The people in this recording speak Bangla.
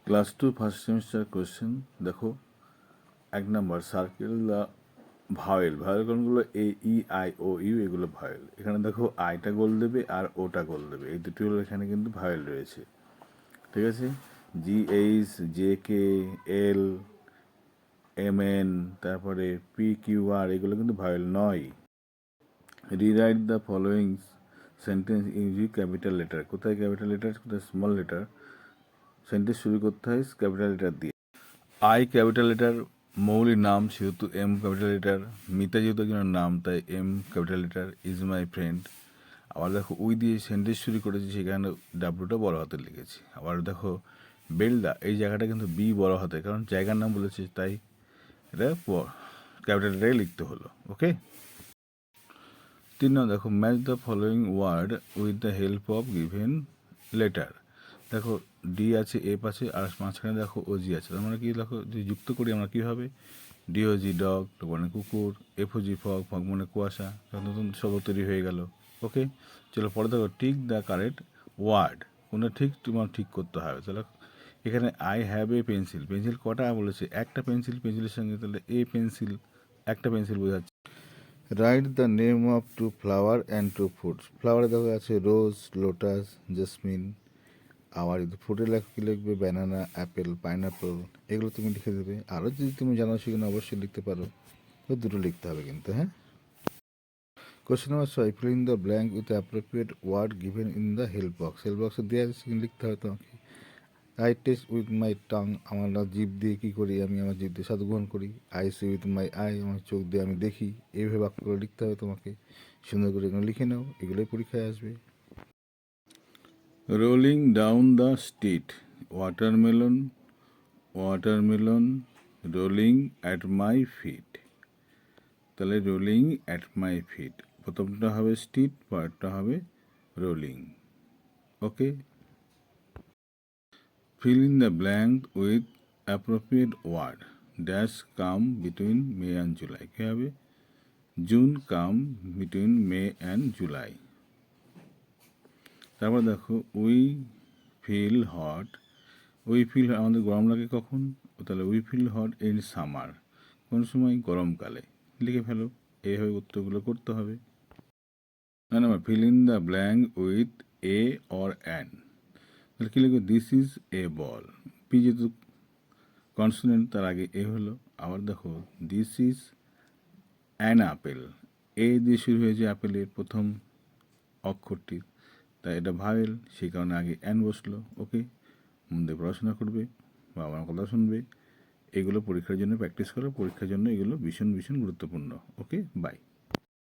ক্লাস 2 ফার্স্ট সেমিস্টার কোয়েশ্চেন দেখো। 1 number, circle the vowel. Vowel কোনগুলো? এ, ই, আই, ও, ইউ, এগুলো ভাওয়েল। এখানে দেখো আইটা গোল দেবে আর ওটা গোল দেবে, এই দুটি হলো এখানে কিন্তু ভাওয়েল রয়েছে, ঠিক আছে। জি, এইচ, জে, কে, এল, এম, এন, তারপরে পি, কিউ, আর, এগুলো কিন্তু ভাওয়েল নয়। Rewrite the following sentence using capital letter. কোথায় ক্যাপিটাল লেটার, কোথায় স্মল লেটার? সেন্টেন্স শুরু করতে হয় ক্যাপিটাল লেটার দিয়ে। আই ক্যাপিটাল লেটার, মৌলিক নাম সেহেতু এম ক্যাপিটাল লেটার, মিতা যেহেতু একজনের নাম তাই M capital letter, is my friend. আবার দেখো উই দিয়ে সেন্টেন্স শুরু করেছি, সেখানে ডাব্লুটা বড় হাতে লিখেছি। আবার দেখো বেলদা, এই জায়গাটা কিন্তু বি বড় হাতে, কারণ জায়গার নাম বলেছি তাই এটা ক্যাপিটাল লেটারে লিখতে হলো। ওকে। 3 নম্বর দেখো, match the following word with the help of given letter. দেখো ডি আছে, এফ আছে, আর মাঝখানে দেখো ওজি আছে। তার মানে কি, দেখো যদি যুক্ত করি আমরা কী হবে? ডিওজি ডগ মানে কুকুর, এফওজি ফগ, ফগ মানে কুয়াশা, নতুন শব্দ তৈরি হয়ে গেল। ওকে, চলো পরে দেখো টিক দ্য কারেক্ট ওয়ার্ড। কোনটা ঠিক তোমার ঠিক করতে হবে। তাহলে এখানে I have a pencil, pencil কটা বলেছে? একটা পেন্সিল, পেন্সিলের সঙ্গে তাহলে এ পেন্সিল, একটা পেন্সিল বোঝাচ্ছে। Right the name of two flower and two fruits. ফ্লাওয়ারে দেখা আছে রোজ, লোটাস, জেসমিন। আবার যদি ফ্রুটে লেখো কী লিখবে? ব্যানানা, অ্যাপেল, পাইনঅ্যাপেল, এগুলো তুমি লিখে দেবে। আরও যদি তুমি জানো সেখানে অবশ্যই লিখতে পারো, তো দুটো লিখতে হবে কিন্তু, হ্যাঁ। Question number 6, fill in the blank with appropriate word given in the help box. Help বক্সে দেওয়া আছে, সেখানে লিখতে হবে তোমাকে। I taste with my tongue, আমরা জিভ দিয়ে কী করি? আমি আমার জিভ দিয়ে স্বাদ গ্রহণ করি। I see with my eye, আমার চোখ দিয়ে আমি দেখি। এইভাবে বাক্যগুলো লিখতে হবে তোমাকে। সুন্দর করে এগুলো লিখে নাও, এগুলোই পরীক্ষায় আসবে। Rolling down the street, watermelon, watermelon rolling at my feet. তাহলে রোলিং অ্যাট মাই ফিট, প্রথমটা হবে স্ট্রিট, পরেরটা হবে rolling. Okay. Fill in the blank with appropriate word. Dash come between May and July. কী হবে? June come between May and July. তারপর দেখো we feel hot, we feel, আমাদের গরম লাগে কখন? তাহলে we feel hot in summer, কোন সময়? গরমকালে। লিখে ফেলো, এইভাবে উত্তরগুলো করতে হবে। Number, feel in the blank with a or an. তাহলে কী লিখবে? This is a ball. P যেহেতু কনসোনেন্ট, তার আগে এ হলো। আবার দেখো দিস ইজ অ্যান আপেল, এ দিয়ে শুরু হয়েছে আপেলের প্রথম অক্ষরটি, তাই এটা ভাওয়েল, সেই কারণে আগে অ্যান বসলো। ওকে, মন দিয়ে পড়াশোনা করবে বা আমার কথা শুনবে। এগুলো পরীক্ষার জন্য প্র্যাকটিস করো, পরীক্ষার জন্য এগুলো ভীষণ ভীষণ গুরুত্বপূর্ণ। ওকে, বাই।